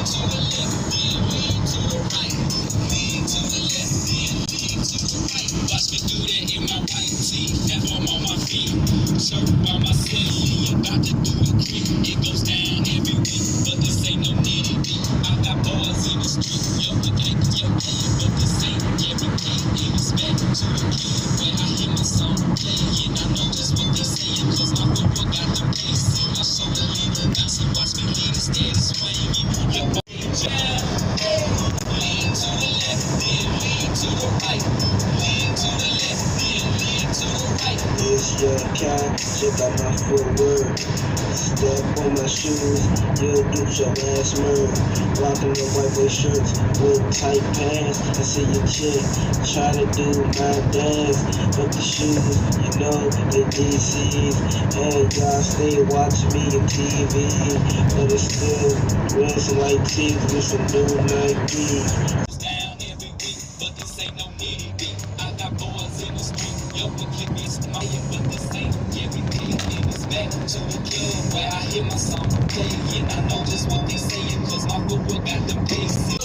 to the left, then lean to the right. Lean to the left, then lean to the right. Watch me do that in my right tee. That arm on my feet. Shirt by my celly. About to do a creep. It goes down every week, but this ain't no nitty-gritty. I got bars in the street. Yo, it ain't your day, but this ain't every day. In respect to the kid where I hear my song playing. I know just what they saying, cause my football got the bass in my shoulder. Leaning out, so watch me lean instead of swinging. Yo, jam, lean to the left, then lean to the right. Lean to the left, then lean to the right. It's your cat, check out my footwork. Step on my shoes, you'll get your ass murdered. Rocking the white boy shirts with tight pants. I see your chick try to do my dance, but the shoes, you know, they DC's. Hey, y'all stay watching me on TV, but it's still wearing some white teeth with some new Nikes. Down every week, but this ain't no nitty-gritty. I got boys in the street, yo, we keep me smiling, but this ain't every day. And it's back to the club where I hear my song playing. I know just what they saying, cause my football got the bass in